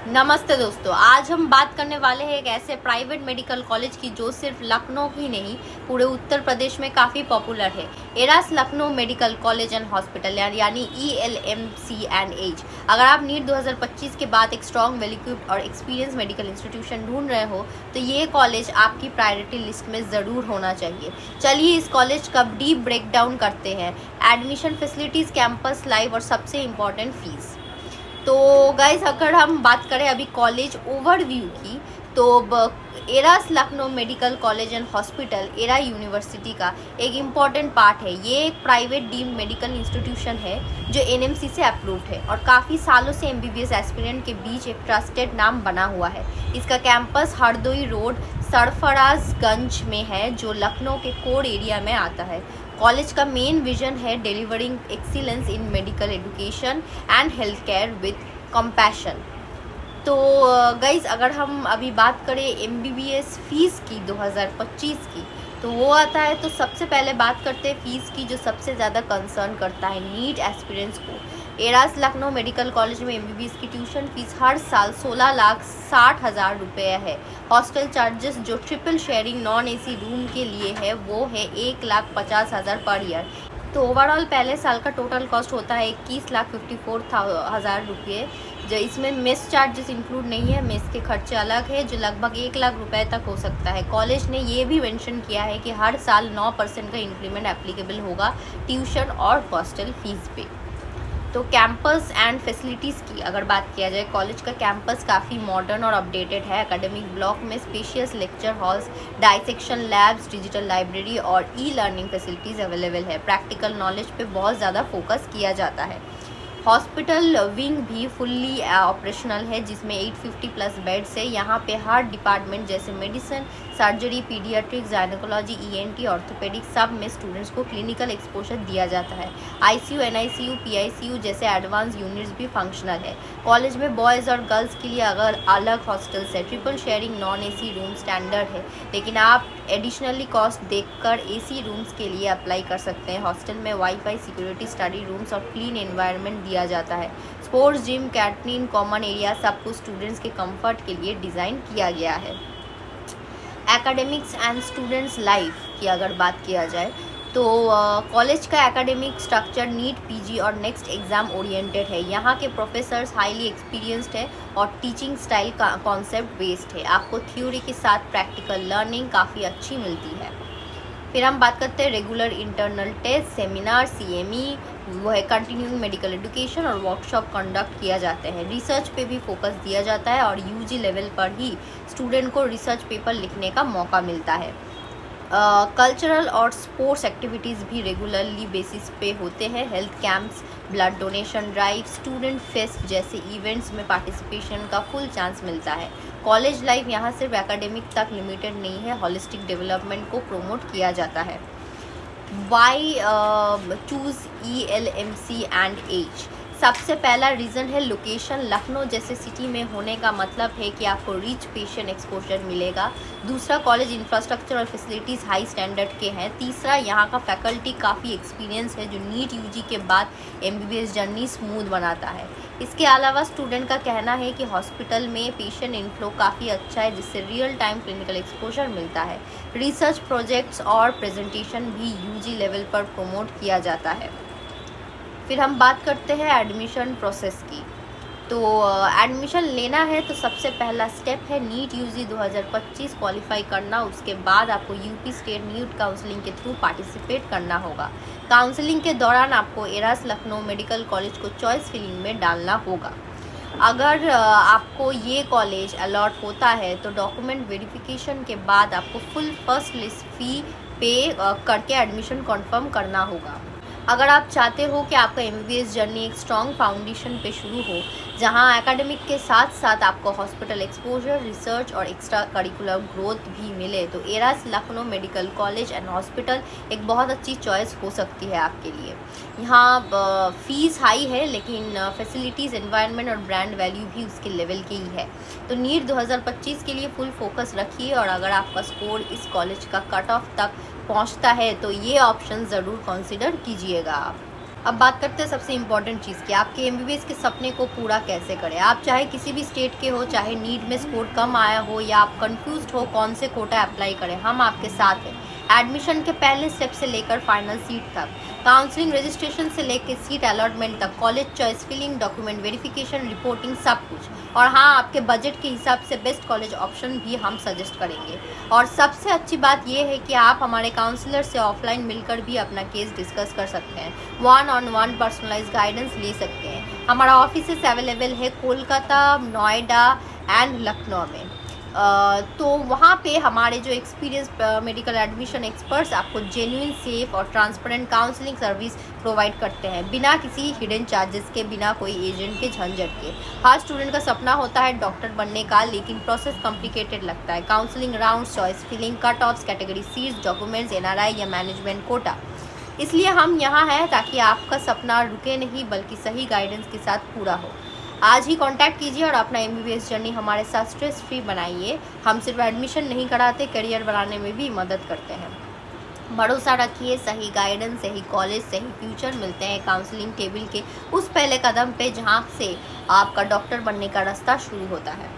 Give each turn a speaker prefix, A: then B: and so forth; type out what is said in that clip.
A: नमस्ते दोस्तों, आज हम बात करने वाले हैं एक ऐसे प्राइवेट मेडिकल कॉलेज की जो सिर्फ लखनऊ ही नहीं पूरे उत्तर प्रदेश में काफ़ी पॉपुलर है। Eras Lucknow medical college and hospital यानी ELMC&H। अगर आप नीट 2025 के बाद एक स्ट्रॉन्ग, वेल इक्विप्ड और एक्सपीरियंस मेडिकल इंस्टीट्यूशन ढूंढ रहे हो तो ये कॉलेज आपकी प्रायोरिटी लिस्ट में ज़रूर होना चाहिए। चलिए इस कॉलेज का डीप ब्रेक डाउन करते हैं। एडमिशन फैसिलिटीज़, कैंपस लाइफ और सबसे इम्पॉर्टेंट फीस। तो गाइस, अगर हम बात करें अभी कॉलेज ओवरव्यू की तो eras Lucknow medical college and hospital era university का एक इम्पॉर्टेंट पार्ट है। ये एक प्राइवेट डीम्ड मेडिकल इंस्टीट्यूशन है जो NMC से अप्रूव्ड है और काफ़ी सालों से MBBS एस्पिरेंट के बीच एक ट्रस्टेड नाम बना हुआ है। इसका कैंपस हरदोई रोड सरफराजगंज में है जो लखनऊ के कोर एरिया में आता है। कॉलेज का मेन विजन है delivering excellence in medical education and health care with compassion. तो गाइज़, अगर हम अभी बात करें MBBS फ़ीस की 2025 की तो वो आता है। तो सबसे पहले बात करते हैं फ़ीस की, जो सबसे ज़्यादा कंसर्न करता है नीट एस्पिरेंट्स को। एरास लखनऊ मेडिकल कॉलेज में MBBS की ट्यूशन फ़ीस हर साल 16,60,000 रुपये है। हॉस्टल चार्जेस जो triple sharing non AC room के लिए है वो है 1,50,000 पर ईयर। तो ओवरऑल पहले साल का टोटल कॉस्ट होता है 21,54,000 रुपये। जो इसमें मेस चार्जेस इंक्लूड नहीं है, मेस के खर्चे अलग है जो लगभग 1,00,000 रुपये तक हो सकता है। कॉलेज ने ये भी मेंशन किया है कि हर साल 9% का इंक्रीमेंट एप्लीकेबल होगा ट्यूशन और हॉस्टल फीस पे। तो कैंपस एंड फैसिलिटीज़ की अगर बात किया जाए, कॉलेज का कैंपस काफ़ी मॉडर्न और अपडेटेड है। एकेडमिक ब्लॉक में spacious lecture halls, dissection labs, digital library और लर्निंग फैसिलिटीज़ अवेलेबल है। प्रैक्टिकल नॉलेज पे बहुत ज़्यादा फोकस किया जाता है। हॉस्पिटल विंग भी फुल्ली ऑपरेशनल है जिसमें 850+ बेड्स है। यहाँ पे हर डिपार्टमेंट जैसे medicine, surgery, paediatrics, gynaecology, ENT, orthopaedic सब में स्टूडेंट्स को क्लिनिकल एक्सपोजर दिया जाता है। ICU, NICU, PICU जैसे एडवांस यूनिट्स भी फंक्शनल है। कॉलेज में बॉयज़ और गर्ल्स के लिए अगर अलग हॉस्टल्स है। Triple sharing non AC room standard है, लेकिन आप एडिशनली कॉस्ट देखकर AC रूम्स के लिए अप्लाई कर सकते हैं। हॉस्टल में वाईफाई, सिक्योरिटी, स्टडी रूम्स और क्लीन एनवायरनमेंट दिया जाता है। Sports gym, canteen, common area सब कुछ स्टूडेंट्स के कंफर्ट के लिए डिज़ाइन किया गया है। एकेडमिक्स एंड स्टूडेंट्स लाइफ की अगर बात किया जाए तो कॉलेज का एकेडमिक स्ट्रक्चर नीट, PG और नेक्स्ट एग्ज़ाम ओरिएंटेड है। यहाँ के प्रोफेसर्स हाईली एक्सपीरियंस्ड है और टीचिंग स्टाइल का कॉन्सेप्ट बेस्ड है। आपको थ्योरी के साथ प्रैक्टिकल लर्निंग काफ़ी अच्छी मिलती है। फिर हम बात करते हैं regular internal test, seminar, CME, वो है कंटिन्यूइंग मेडिकल एजुकेशन और वर्कशॉप कंडक्ट किया जाते हैं। रिसर्च पे भी फोकस दिया जाता है और UG लेवल पर ही स्टूडेंट को रिसर्च पेपर लिखने का मौका मिलता है। कल्चरल और स्पोर्ट्स एक्टिविटीज़ भी रेगुलरली बेसिस पे होते हैं। Health camps, blood donation drive, student fest जैसे इवेंट्स में पार्टिसिपेशन का फुल चांस मिलता है। कॉलेज लाइफ यहाँ सिर्फ एकेडमिक तक लिमिटेड नहीं है, हॉलिस्टिक डेवलपमेंट को प्रमोट किया जाता है। Why choose ELMC&H? सबसे पहला रीज़न है लोकेशन। लखनऊ जैसे सिटी में होने का मतलब है कि आपको रिच पेशेंट एक्सपोजर मिलेगा। दूसरा, कॉलेज इंफ्रास्ट्रक्चर और फैसिलिटीज़ हाई स्टैंडर्ड के हैं। तीसरा, यहाँ का फैकल्टी काफ़ी एक्सपीरियंस है जो नीट UG के बाद MBBS जर्नी स्मूथ बनाता है। इसके अलावा स्टूडेंट का कहना है कि हॉस्पिटल में पेशेंट इनफ्लो काफ़ी अच्छा है जिससे रियल टाइम क्लिनिकल एक्सपोजर मिलता है। रिसर्च प्रोजेक्ट्स और प्रेजेंटेशन भी UG लेवल पर प्रमोट किया जाता है। फिर हम बात करते हैं एडमिशन प्रोसेस की। तो एडमिशन लेना है तो सबसे पहला स्टेप है नीट UG 2025 क्वालिफाई करना। उसके बाद आपको UP स्टेट नीट काउंसलिंग के थ्रू पार्टिसिपेट करना होगा। काउंसलिंग के दौरान आपको एरास लखनऊ मेडिकल कॉलेज को चॉइस फिलिंग में डालना होगा। अगर आपको ये कॉलेज अलॉट होता है तो डॉक्यूमेंट वेरिफिकेशन के बाद आपको फुल फर्स्ट लिस्ट फ़ी पे करके एडमिशन कन्फर्म करना होगा। अगर आप चाहते हो कि आपका MBBS जर्नी एक स्ट्रॉन्ग फाउंडेशन पे शुरू हो जहां एकेडमिक के साथ साथ आपको हॉस्पिटल एक्सपोजर, रिसर्च और एक्स्ट्रा करिकुलर ग्रोथ भी मिले तो eras Lucknow medical college and hospital एक बहुत अच्छी चॉइस हो सकती है आपके लिए। यहाँ फ़ीस हाई है लेकिन फैसिलिटीज़, एनवायरनमेंट और ब्रांड वैल्यू भी उसके लेवल के ही है। तो नीट 2025 के लिए फुल फोकस रखिए और अगर आपका स्कोर इस कॉलेज का कट ऑफ तक पहुंचता है तो ये ऑप्शन ज़रूर कंसिडर कीजिएगा आप। अब बात करते हैं सबसे इम्पॉर्टेंट चीज़ की, आपके एमबीबीएस के सपने को पूरा कैसे करें। आप चाहे किसी भी स्टेट के हो, चाहे नीट में स्कोर कम आया हो या आप कंफ्यूज्ड हो कौन से कोटा अप्लाई करें, हम आपके साथ हैं। एडमिशन के पहले स्टेप से लेकर फाइनल सीट तक, काउंसलिंग रजिस्ट्रेशन से लेकर सीट अलॉटमेंट तक, college choice, filling, document verification, reporting, सब कुछ। और हाँ, आपके बजट के हिसाब से बेस्ट कॉलेज ऑप्शन भी हम सजेस्ट करेंगे। और सबसे अच्छी बात यह है कि आप हमारे काउंसलर से ऑफलाइन मिलकर भी अपना केस डिस्कस कर सकते हैं, 1-on-1 पर्सनलाइज गाइडेंस ले सकते हैं। हमारा ऑफिस अवेलेबल है कोलकाता, नोएडा एंड लखनऊ में। तो वहाँ पे हमारे जो एक्सपीरियंस मेडिकल एडमिशन एक्सपर्ट्स आपको जेन्युइन, सेफ और ट्रांसपेरेंट काउंसलिंग सर्विस प्रोवाइड करते हैं, बिना किसी हिडन चार्जेस के, बिना कोई एजेंट के झंझट के। हर स्टूडेंट का सपना होता है डॉक्टर बनने का, लेकिन प्रोसेस कॉम्प्लिकेटेड लगता है। Counselling round, choice filling, cutoffs, category seats, documents, NRI या मैनेजमेंट कोटा। इसलिए हम यहाँ हैं ताकि आपका सपना रुके नहीं बल्कि सही गाइडेंस के साथ पूरा हो। आज ही कांटेक्ट कीजिए और अपना एमबीबीएस जर्नी हमारे साथ स्ट्रेस फ्री बनाइए। हम सिर्फ एडमिशन नहीं कराते, करियर बनाने में भी मदद करते हैं। भरोसा रखिए, सही गाइडेंस, सही कॉलेज, सही फ्यूचर मिलते हैं काउंसलिंग टेबल के उस पहले कदम पे जहाँ से आपका डॉक्टर बनने का रास्ता शुरू होता है।